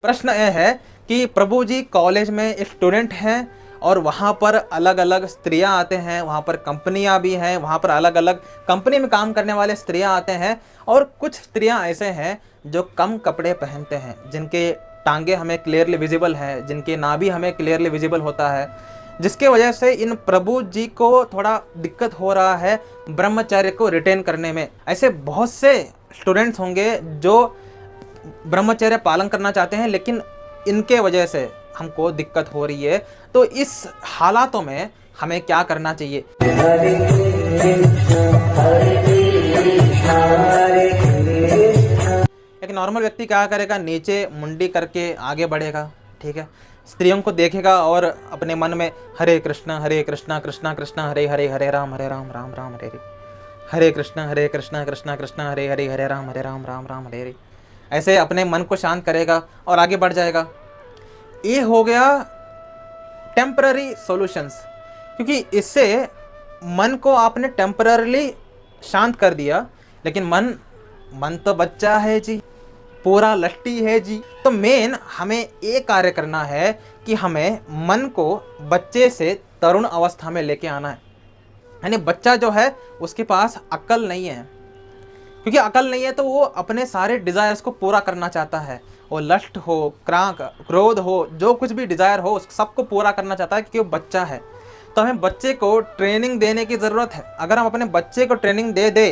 प्रश्न यह है कि प्रभु जी कॉलेज में एक स्टूडेंट हैं और वहाँ पर अलग अलग स्त्रियाँ आते हैं, वहाँ पर कंपनियाँ भी हैं, वहाँ पर अलग अलग कंपनी में काम करने वाले स्त्रियाँ आते हैं और कुछ स्त्रियाँ ऐसे हैं जो कम कपड़े पहनते हैं, जिनके टांगे हमें क्लियरली विजिबल है, जिनके नाभि हमें क्लियरली विजिबल होता है, जिसके वजह से इन प्रभु जी को थोड़ा दिक्कत हो रहा है ब्रह्मचर्य को रिटेन करने में। ऐसे बहुत से स्टूडेंट्स होंगे जो ब्रह्मचर्य पालन करना चाहते हैं लेकिन इनके वजह से हमको दिक्कत हो रही है। तो इस हालातों में हमें क्या करना चाहिए? एक नॉर्मल व्यक्ति क्या करेगा, नीचे मुंडी करके आगे बढ़ेगा, ठीक है, स्त्रियों को देखेगा और अपने मन में हरे कृष्णा कृष्णा कृष्णा हरे हरे, हरे राम राम राम हरे हरे, हरे कृष्णा कृष्णा कृष्णा हरे हरे, हरे राम राम हरे हरे, ऐसे अपने मन को शांत करेगा और आगे बढ़ जाएगा। ये हो गया टेम्पररी सॉल्यूशंस, क्योंकि इससे मन को आपने टेम्पररीली शांत कर दिया, लेकिन मन तो बच्चा है जी, पूरा लट्टी है जी। तो मेन हमें ये कार्य करना है कि हमें मन को बच्चे से तरुण अवस्था में लेके आना है। यानी बच्चा जो है उसके पास अक्ल नहीं है, क्योंकि अकल नहीं है तो वो अपने सारे डिज़ायर्स को पूरा करना चाहता है। वो लस्ट हो, क्रोध हो, जो कुछ भी डिज़ायर हो उस सबको पूरा करना चाहता है, क्योंकि वो बच्चा है। तो हमें बच्चे को ट्रेनिंग देने की ज़रूरत है। अगर हम अपने बच्चे को ट्रेनिंग दे दे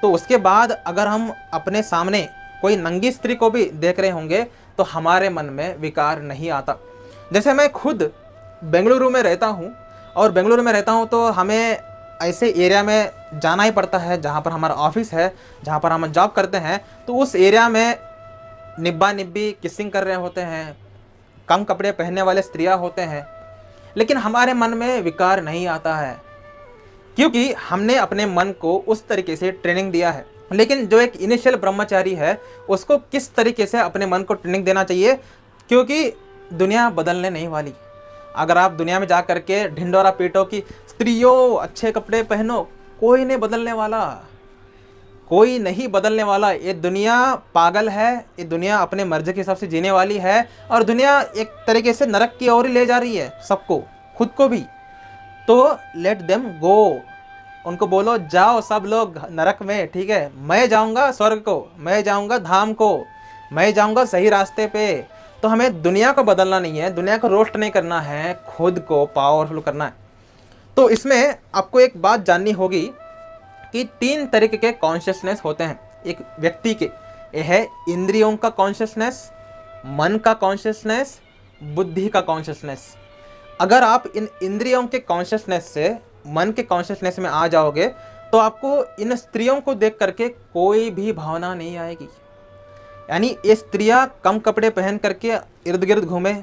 तो उसके बाद अगर हम अपने सामने कोई नंगी स्त्री को भी देख रहे होंगे तो हमारे मन में विकार नहीं आता। जैसे मैं खुद बेंगलुरु में रहता हूँ, और बेंगलुरु में रहता हूँ तो हमें ऐसे एरिया में जाना ही पड़ता है जहाँ पर हमारा ऑफिस है, जहाँ पर हम जॉब करते हैं। तो उस एरिया में निब्बा निब्बी किसिंग कर रहे होते हैं, कम कपड़े पहनने वाले स्त्रियाँ होते हैं, लेकिन हमारे मन में विकार नहीं आता है, क्योंकि हमने अपने मन को उस तरीके से ट्रेनिंग दिया है। लेकिन जो एक इनिशियल ब्रह्मचारी है उसको किस तरीके से अपने मन को ट्रेनिंग देना चाहिए, क्योंकि दुनिया बदलने नहीं वाली। अगर आप दुनिया में जा करके ढिंडोरा पीटो कि स्त्रियों अच्छे कपड़े पहनो, कोई नहीं बदलने वाला, कोई नहीं बदलने वाला। ये दुनिया पागल है, ये दुनिया अपने मर्जी के हिसाब से जीने वाली है, और दुनिया एक तरीके से नरक की ओर ही ले जा रही है सबको, खुद को भी। तो लेट देम गो, उनको बोलो जाओ सब लोग नरक में, ठीक है, मैं जाऊंगा स्वर्ग को, मैं जाऊंगा धाम को, मैं जाऊंगा सही रास्ते पे। तो हमें दुनिया को बदलना नहीं है, दुनिया को रोस्ट नहीं करना है, खुद को पावरफुल करना है। तो इसमें आपको एक बात जाननी होगी कि 3 तरीके के कॉन्शियसनेस होते हैं एक व्यक्ति के। यह है इंद्रियों का कॉन्शियसनेस, मन का कॉन्शियसनेस, बुद्धि का कॉन्शियसनेस। अगर आप इन इंद्रियों के कॉन्शियसनेस से मन के कॉन्शियसनेस में आ जाओगे तो आपको इन स्त्रियों को देख करके कोई भी भावना नहीं आएगी। यानी ये स्त्रियाँ कम कपड़े पहन करके इर्द गिर्द घूमे,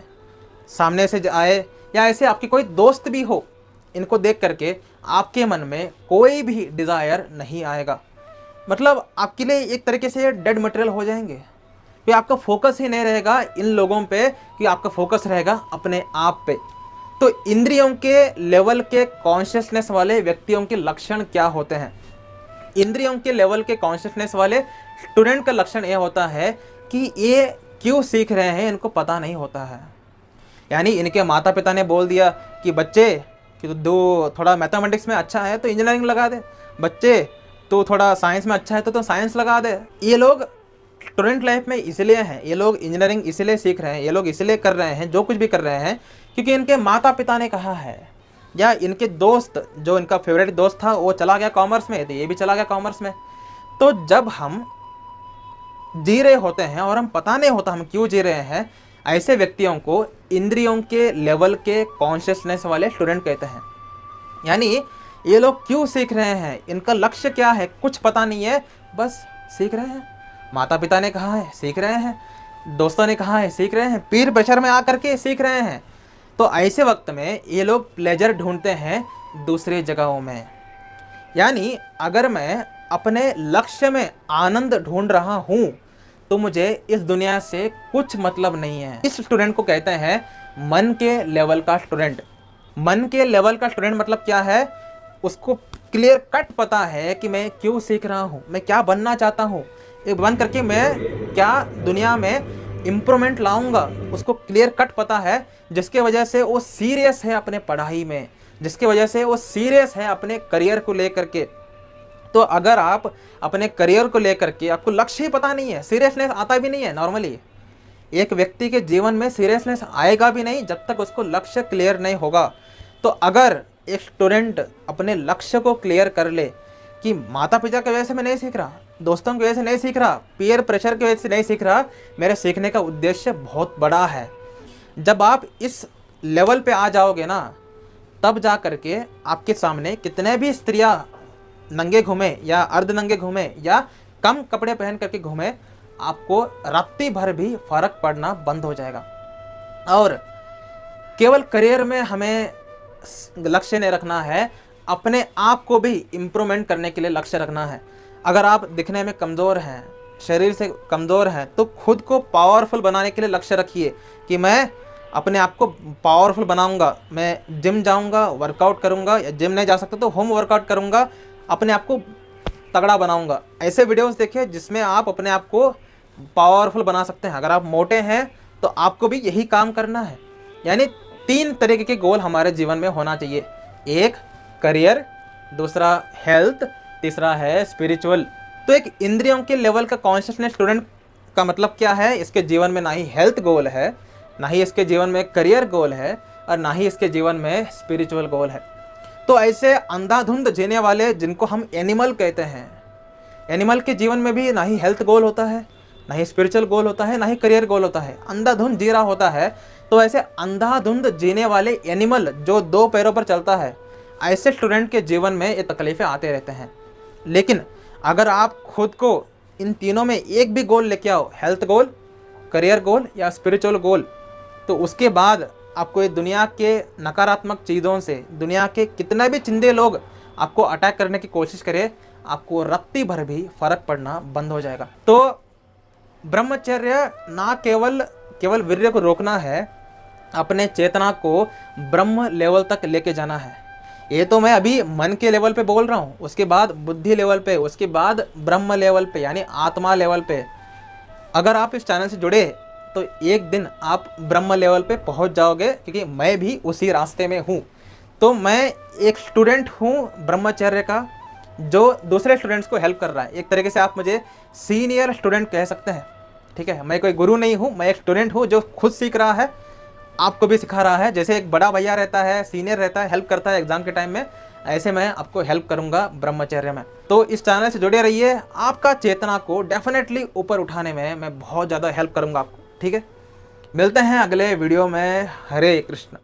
सामने से आए, या ऐसे आपके कोई दोस्त भी हो, इनको देख करके आपके मन में कोई भी डिज़ायर नहीं आएगा। मतलब आपके लिए एक तरीके से ये डेड मटेरियल हो जाएंगे, कि आपका फोकस ही नहीं रहेगा इन लोगों पे, कि आपका फोकस रहेगा अपने आप पे। तो इंद्रियों के लेवल के कॉन्शियसनेस वाले व्यक्तियों के लक्षण क्या होते हैं? इंद्रियों के लेवल के कॉन्शियसनेस वाले स्टूडेंट का लक्षण ये होता है कि ये क्यों सीख रहे हैं इनको पता नहीं होता है। यानी इनके माता पिता ने बोल दिया कि बच्चे कि तो थोड़ा मैथमेटिक्स में अच्छा है तो इंजीनियरिंग लगा दे, बच्चे तो थोड़ा साइंस में अच्छा है तो साइंस लगा दे। ये लोग स्टूडेंट लाइफ में इसलिए हैं, ये लोग इंजीनियरिंग इसलिए सीख रहे हैं, ये लोग इसलिए कर रहे हैं जो कुछ भी कर रहे हैं क्योंकि इनके माता पिता ने कहा है, या इनके दोस्त, जो इनका फेवरेट दोस्त था वो चला गया कॉमर्स में तो ये भी चला गया कॉमर्स में। तो जब हम जी रहे होते हैं और हम पता नहीं होता हम क्यों जी रहे हैं, ऐसे व्यक्तियों को इंद्रियों के लेवल के कॉन्शियसनेस वाले स्टूडेंट कहते हैं। यानी ये लोग क्यों सीख रहे हैं, इनका लक्ष्य क्या है, कुछ पता नहीं है, बस सीख रहे हैं। माता पिता ने कहा है सीख रहे हैं, दोस्तों ने कहा है सीख रहे हैं, पीर प्रेशर में आकर के सीख रहे हैं। तो ऐसे वक्त में ये लोग प्लेजर ढूंढते हैं दूसरी जगहों में। यानी अगर मैं अपने लक्ष्य में आनंद ढूंढ रहा हूँ तो मुझे इस दुनिया से कुछ मतलब नहीं है। इस स्टूडेंट को कहते हैं मन के लेवल का स्टूडेंट। मन के लेवल का स्टूडेंट मतलब क्या है, उसको क्लियर कट पता है कि मैं क्यों सीख रहा हूँ, मैं क्या बनना चाहता हूँ, ये बन करके मैं क्या दुनिया में इम्प्रूवमेंट लाऊंगा, उसको क्लियर कट पता है, जिसके वजह से वो सीरियस है अपने पढ़ाई में, जिसकी वजह से वो सीरियस है अपने करियर को लेकर के। तो अगर आप अपने करियर को लेकर के आपको लक्ष्य ही पता नहीं है, सीरियसनेस आता भी नहीं है, नॉर्मली एक व्यक्ति के जीवन में सीरियसनेस आएगा भी नहीं जब तक उसको लक्ष्य क्लियर नहीं होगा। तो अगर एक स्टूडेंट अपने लक्ष्य को क्लियर कर ले कि माता पिता की वजह से मैं नहीं सीख रहा, दोस्तों की वजह से नहीं सीख रहा, पीयर प्रेशर की वजह से नहीं सीख रहा, मेरे सीखने का उद्देश्य बहुत बड़ा है। जब आप इस लेवल पे आ जाओगे ना, तब जा करके आपके सामने कितने भी स्त्रियां नंगे घूमे या अर्ध नंगे घूमे या कम कपड़े पहन करके घूमे, आपको रात्रि भर भी फर्क पड़ना बंद हो जाएगा। और केवल करियर में हमें लक्ष्य नहीं रखना है, अपने आप को भी इम्प्रूवमेंट करने के लिए लक्ष्य रखना है। अगर आप दिखने में कमज़ोर हैं, शरीर से कमज़ोर हैं, तो खुद को पावरफुल बनाने के लिए लक्ष्य रखिए कि मैं अपने आप को पावरफुल बनाऊंगा, मैं जिम जाऊंगा, वर्कआउट करूंगा, या जिम नहीं जा सकता तो होम वर्कआउट करूंगा, अपने आप को तगड़ा बनाऊंगा। ऐसे वीडियोस देखिए जिसमें आप अपने आप को पावरफुल बना सकते हैं। अगर आप मोटे हैं तो आपको भी यही काम करना है। यानी 3 तरीके के गोल हमारे जीवन में होना चाहिए, एक करियर, दूसरा हेल्थ, तीसरा है स्पिरिचुअल। तो एक इंद्रियों के लेवल का कॉन्शियसनेस स्टूडेंट का मतलब क्या है, इसके जीवन में ना ही हेल्थ गोल है, ना ही इसके जीवन में करियर गोल है, और ना ही इसके जीवन में स्पिरिचुअल गोल है। तो ऐसे अंधाधुंध जीने वाले जिनको हम एनिमल कहते हैं, एनिमल के जीवन में भी ना ही हेल्थ गोल होता है, ना ही स्पिरिचुअल गोल होता है, ना ही करियर गोल होता है, अंधाधुंध जी रहा होता है। तो ऐसे अंधाधुंध जीने वाले एनिमल जो 2 पैरों पर चलता है, ऐसे स्टूडेंट के जीवन में ये तकलीफ़ें आते रहते हैं। लेकिन अगर आप खुद को इन तीनों में एक भी गोल लेके आओ, हेल्थ गोल, करियर गोल या स्पिरिचुअल गोल, तो उसके बाद आपको ये दुनिया के नकारात्मक चीज़ों से, दुनिया के कितने भी चिंदे लोग आपको अटैक करने की कोशिश करें, आपको रत्ती भर भी फर्क पड़ना बंद हो जाएगा। तो ब्रह्मचर्य ना केवल वीर्य को रोकना है, अपने चेतना को ब्रह्म लेवल तक लेके जाना है। ये तो मैं अभी मन के लेवल पे बोल रहा हूँ, उसके बाद बुद्धि लेवल पे, उसके बाद ब्रह्म लेवल पे यानी आत्मा लेवल पे। अगर आप इस चैनल से जुड़े तो एक दिन आप ब्रह्म लेवल पे पहुँच जाओगे, क्योंकि मैं भी उसी रास्ते में हूँ। तो मैं एक स्टूडेंट हूँ ब्रह्मचर्य का, जो दूसरे स्टूडेंट्स को हेल्प कर रहा है। एक तरीके से आप मुझे सीनियर स्टूडेंट कह सकते हैं, ठीक है। मैं कोई गुरु नहीं हूँ, मैं एक स्टूडेंट हूँ जो खुद सीख रहा है, आपको भी सिखा रहा है। जैसे एक बड़ा भैया रहता है, सीनियर रहता है, हेल्प करता है एग्जाम के टाइम में, ऐसे मैं आपको हेल्प करूंगा ब्रह्मचर्य में। तो इस चैनल से जुड़े रहिए, आपका चेतना को डेफिनेटली ऊपर उठाने में मैं बहुत ज़्यादा हेल्प करूंगा आपको, ठीक है। मिलते हैं अगले वीडियो में। हरे कृष्ण।